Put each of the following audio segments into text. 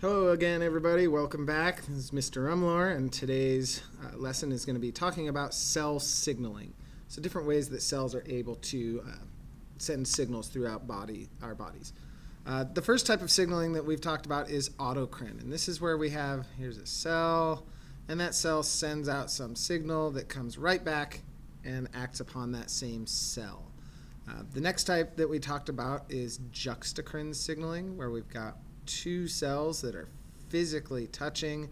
Hello again, everybody. Welcome back. This is Mr. Umlor, and today's lesson is going to be talking about cell signaling. So different ways that cells are able to send signals throughout our bodies. The first type of signaling that we've talked about is autocrine, and this is where we have, here's a cell, and that cell sends out some signal that comes right back and acts upon that same cell. The next type that we talked about is juxtacrine signaling, where we've got two cells that are physically touching,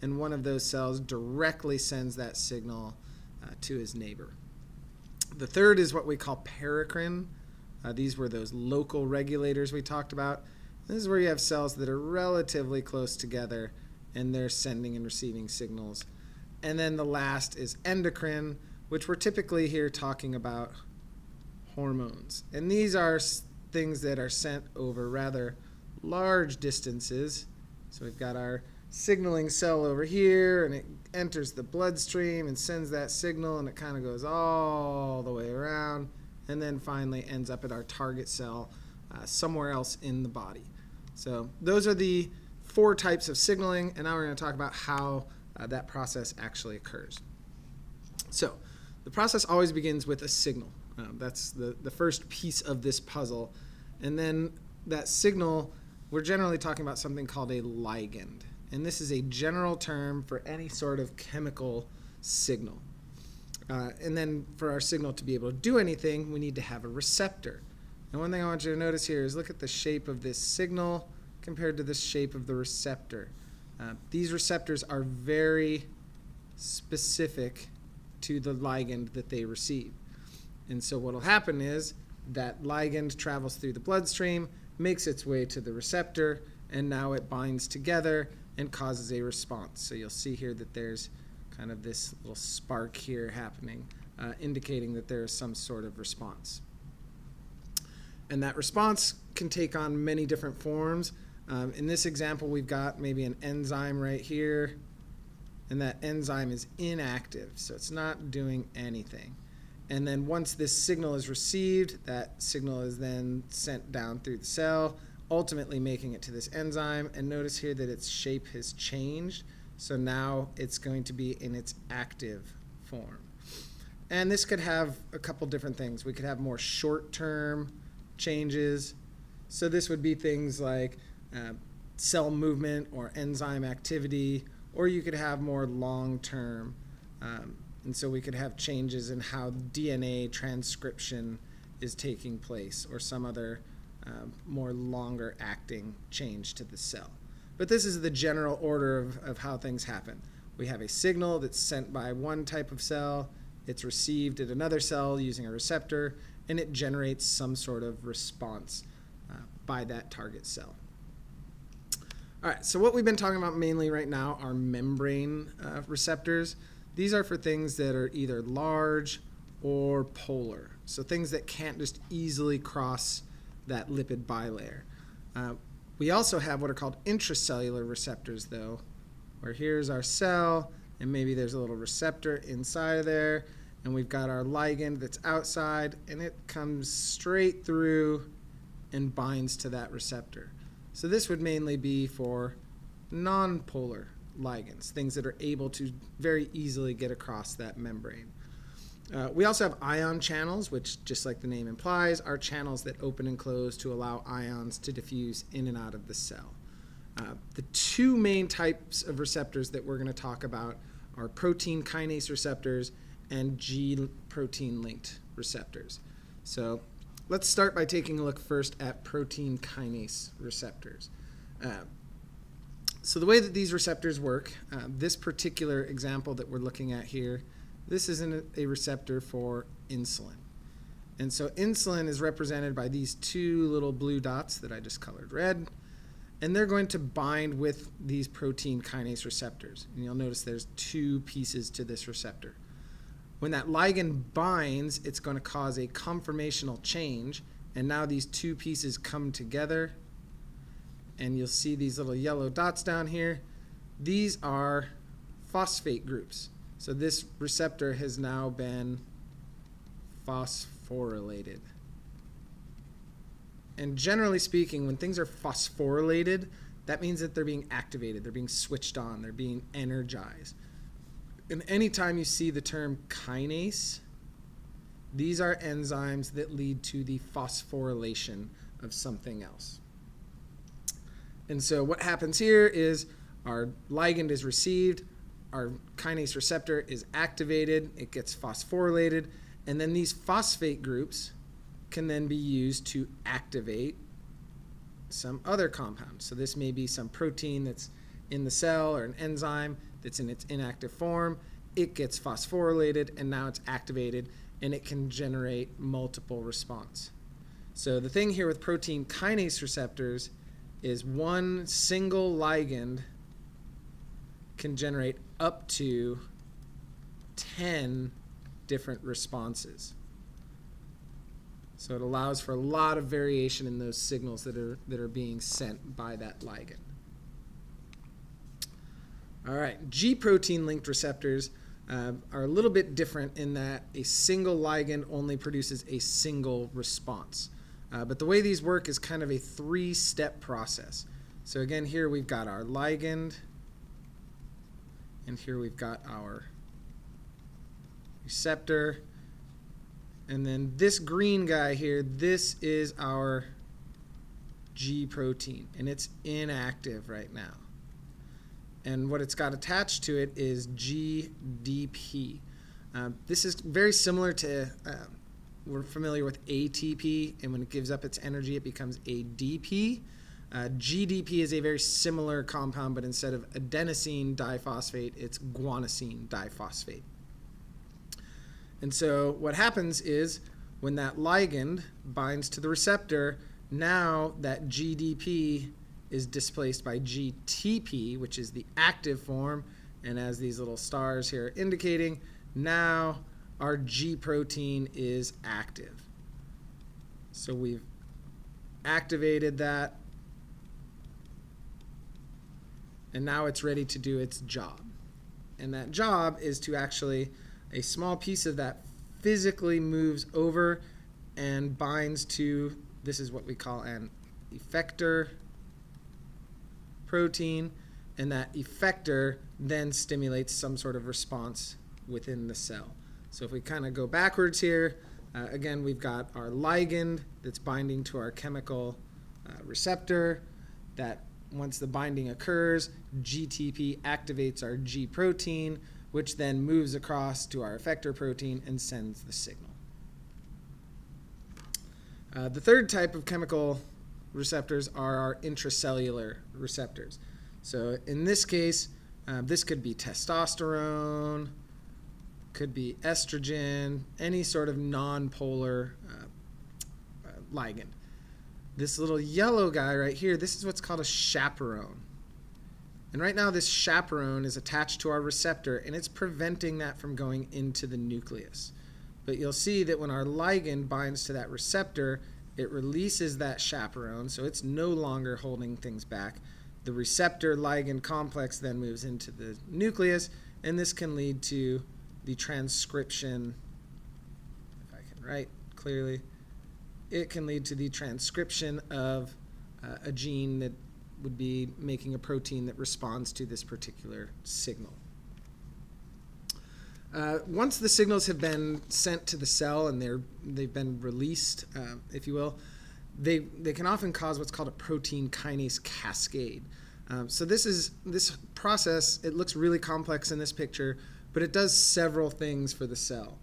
and one of those cells directly sends that signal to his neighbor. The third is what we call paracrine. These were those local regulators we talked about. This is where you have cells that are relatively close together and they're sending and receiving signals. And then the last is endocrine, which we're typically here talking about hormones. And these are things that are sent over rather large distances. So we've got our signaling cell over here, and it enters the bloodstream and sends that signal, and it kind of goes all the way around and then finally ends up at our target cell somewhere else in the body. So those are the four types of signaling, and now we're going to talk about how that process actually occurs. So the process always begins with a signal. That's the first piece of this puzzle, and then that signal, we're generally talking about something called a ligand. And this is a general term for any sort of chemical signal. And then for our signal to be able to do anything, we need to have a receptor. And one thing I want you to notice here is look at the shape of this signal compared to the shape of the receptor. These receptors are very specific to the ligand that they receive. And so what will happen is that ligand travels through the bloodstream, makes its way to the receptor, and now it binds together and causes a response. So you'll see here that there's kind of this little spark here happening, indicating that there is some sort of response. And that response can take on many different forms. In this example, we've got maybe an enzyme right here, and that enzyme is inactive, so it's not doing anything. And then once this signal is received, that signal is then sent down through the cell, ultimately making it to this enzyme. And notice here that its shape has changed. So now it's going to be in its active form. And this could have a couple different things. We could have more short-term changes. So this would be things like cell movement or enzyme activity, or you could have more long-term. And so we could have changes in how DNA transcription is taking place, or some other more longer acting change to the cell. But this is the general order of how things happen. We have a signal that's sent by one type of cell, it's received at another cell using a receptor, and it generates some sort of response by that target cell. All right, so what we've been talking about mainly right now are membrane receptors. These are for things that are either large or polar, so things that can't just easily cross that lipid bilayer. We also have what are called intracellular receptors, though, where here's our cell, and maybe there's a little receptor inside of there, and we've got our ligand that's outside, and it comes straight through and binds to that receptor. So this would mainly be for non-polar ligands, things that are able to very easily get across that membrane. We also have ion channels, which, just like the name implies, are channels that open and close to allow ions to diffuse in and out of the cell. The two main types of receptors that we're going to talk about are protein kinase receptors and G-protein linked receptors. So let's start by taking a look first at protein kinase receptors. So the way that these receptors work, this particular example that we're looking at here, this is a receptor for insulin. And so insulin is represented by these two little blue dots that I just colored red, and they're going to bind with these protein kinase receptors. And you'll notice there's two pieces to this receptor. When that ligand binds, it's going to cause a conformational change, and now these two pieces come together, and you'll see these little yellow dots down here. These are phosphate groups. So this receptor has now been phosphorylated. And generally speaking, when things are phosphorylated, that means that they're being activated, they're being switched on, they're being energized. And anytime you see the term kinase, these are enzymes that lead to the phosphorylation of something else. And so what happens here is our ligand is received, our kinase receptor is activated, it gets phosphorylated, and then these phosphate groups can then be used to activate some other compound. So this may be some protein that's in the cell or an enzyme that's in its inactive form. It gets phosphorylated and now it's activated and it can generate multiple response. So the thing here with protein kinase receptors is one single ligand can generate up to 10 different responses. So it allows for a lot of variation in those signals that are being sent by that ligand. All right, G protein linked receptors are a little bit different in that a single ligand only produces a single response. But the way these work is kind of a three-step process. So again, here we've got our ligand, and here we've got our receptor. And then this green guy here, this is our G protein, and it's inactive right now. And what it's got attached to it is GDP. This is very similar to, we're familiar with ATP, and when it gives up its energy, it becomes ADP. GDP is a very similar compound, but instead of adenosine diphosphate, it's guanosine diphosphate. And so what happens is when that ligand binds to the receptor, now that GDP is displaced by GTP, which is the active form, and as these little stars here are indicating, now our G protein is active. So we've activated that, and now it's ready to do its job. And that job is to actually, a small piece of that physically moves over and binds to, this is what we call an effector protein, and that effector then stimulates some sort of response within the cell. So if we kind of go backwards here, again, we've got our ligand that's binding to our chemical receptor, that once the binding occurs, GTP activates our G protein, which then moves across to our effector protein and sends the signal. The third type of chemical receptors are our intracellular receptors. So in this case, this could be testosterone, could be estrogen, any sort of non-polar ligand. This little yellow guy right here, this is what's called a chaperone. And right now this chaperone is attached to our receptor and it's preventing that from going into the nucleus. But you'll see that when our ligand binds to that receptor, it releases that chaperone, so it's no longer holding things back. The receptor ligand complex then moves into the nucleus, and this can lead to the transcription, if I can write clearly, it can lead to the transcription of a gene that would be making a protein that responds to this particular signal. Once the signals have been sent to the cell and they've been released, if you will, they can often cause what's called a protein kinase cascade. So this process, it looks really complex in this picture, but it does several things for the cell.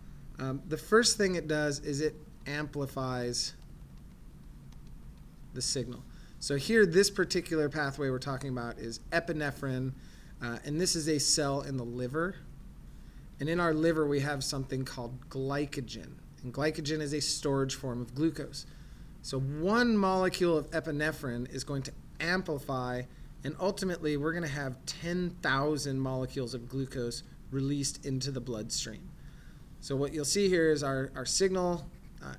The first thing it does is it amplifies the signal. So here, this particular pathway we're talking about is epinephrine, and this is a cell in the liver. And in our liver, we have something called glycogen. And glycogen is a storage form of glucose. So one molecule of epinephrine is going to amplify, and ultimately, we're going to have 10,000 molecules of glucose released into the bloodstream. So what you'll see here is our signal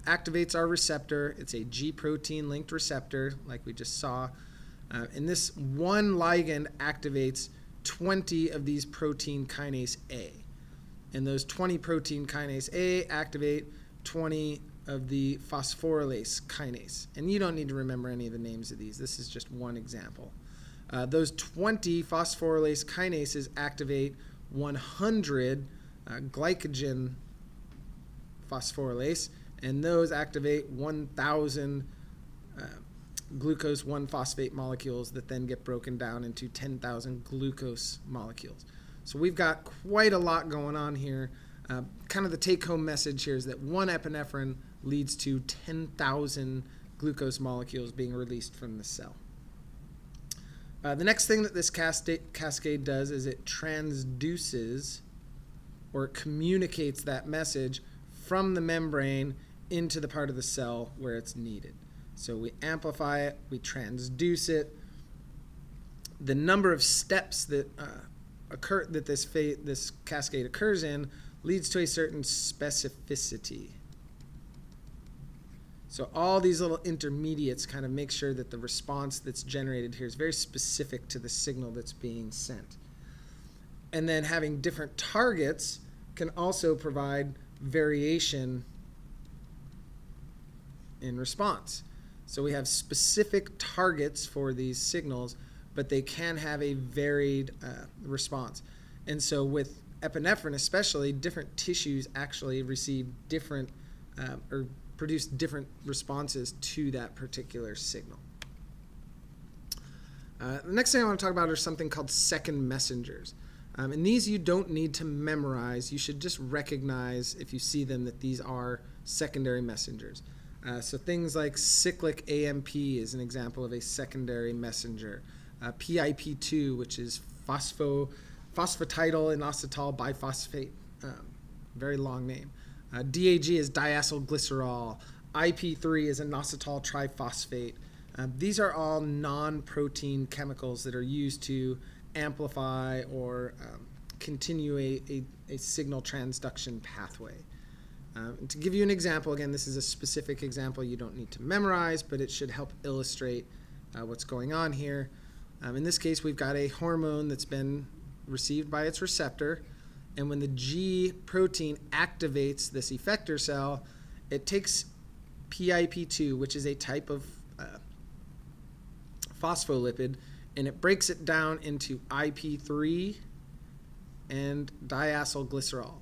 activates our receptor. It's a G protein linked receptor, like we just saw. And this one ligand activates 20 of these protein kinase A. And those 20 protein kinase A activate 20 of the phosphorylase kinase. And you don't need to remember any of the names of these. This is just one example. Those 20 phosphorylase kinases activate 100 glycogen phosphorylase, and those activate 1,000 glucose 1-phosphate molecules that then get broken down into 10,000 glucose molecules. So we've got quite a lot going on here. Kind of the take-home message here is that one epinephrine leads to 10,000 glucose molecules being released from the cell. The next thing that this cascade does is it transduces or communicates that message from the membrane into the part of the cell where it's needed. So we amplify it, we transduce it. The number of steps that occur that this cascade occurs in leads to a certain specificity. So all these little intermediates kind of make sure that the response that's generated here is very specific to the signal that's being sent. And then having different targets can also provide variation in response. So we have specific targets for these signals, but they can have a varied response. And so with epinephrine especially, different tissues actually receive different or produce different responses to that particular signal. The next thing I want to talk about are something called second messengers. And these you don't need to memorize. You should just recognize, if you see them, that these are secondary messengers. So things like cyclic AMP is an example of a secondary messenger. PIP2, which is phosphatidyl inositol biphosphate, very long name. DAG is diacylglycerol. IP3 is inositol triphosphate. These are all non-protein chemicals that are used to amplify or continue a signal transduction pathway. To give you an example, again, this is a specific example you don't need to memorize, but it should help illustrate what's going on here. In this case, we've got a hormone that's been received by its receptor, and when the G protein activates this effector cell, it takes PIP2, which is a type of phospholipid, and it breaks it down into IP3 and diacylglycerol.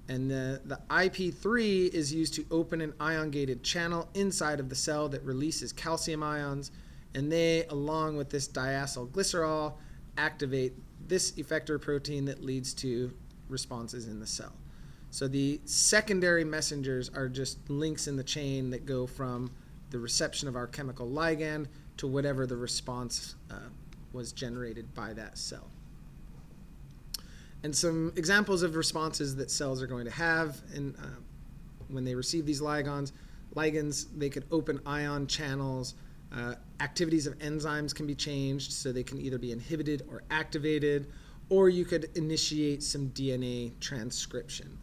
And the IP3 is used to open an ion-gated channel inside of the cell that releases calcium ions, and they, along with this diacylglycerol, activate this effector protein that leads to responses in the cell. So the secondary messengers are just links in the chain that go from the reception of our chemical ligand to whatever the response was generated by that cell. And some examples of responses that cells are going to have when they receive these ligands, they could open ion channels. Activities of enzymes can be changed, so they can either be inhibited or activated, or you could initiate some DNA transcription.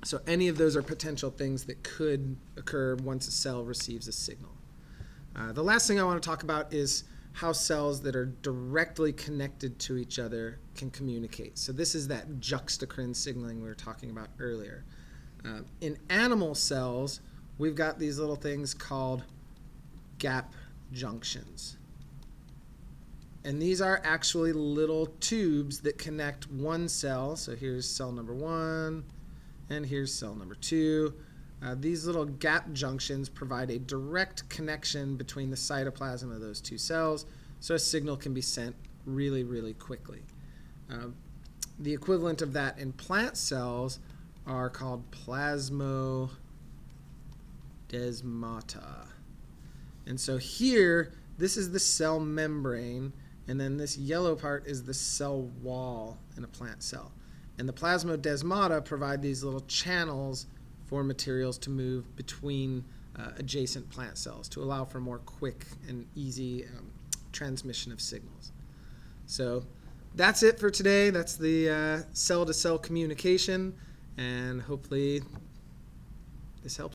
So any of those are potential things that could occur once a cell receives a signal. The last thing I want to talk about is how cells that are directly connected to each other can communicate. So this is that juxtacrine signaling we were talking about earlier. In animal cells, we've got these little things called gap junctions. And these are actually little tubes that connect one cell. So here's cell number 1, and here's cell number 2. These little gap junctions provide a direct connection between the cytoplasm of those two cells, so a signal can be sent really, really quickly. The equivalent of that in plant cells are called plasmodesmata. And so here, this is the cell membrane, and then this yellow part is the cell wall in a plant cell. And the plasmodesmata provide these little channels for materials to move between adjacent plant cells to allow for more quick and easy transmission of signals. So that's it for today. That's the cell-to-cell communication, and hopefully this helps.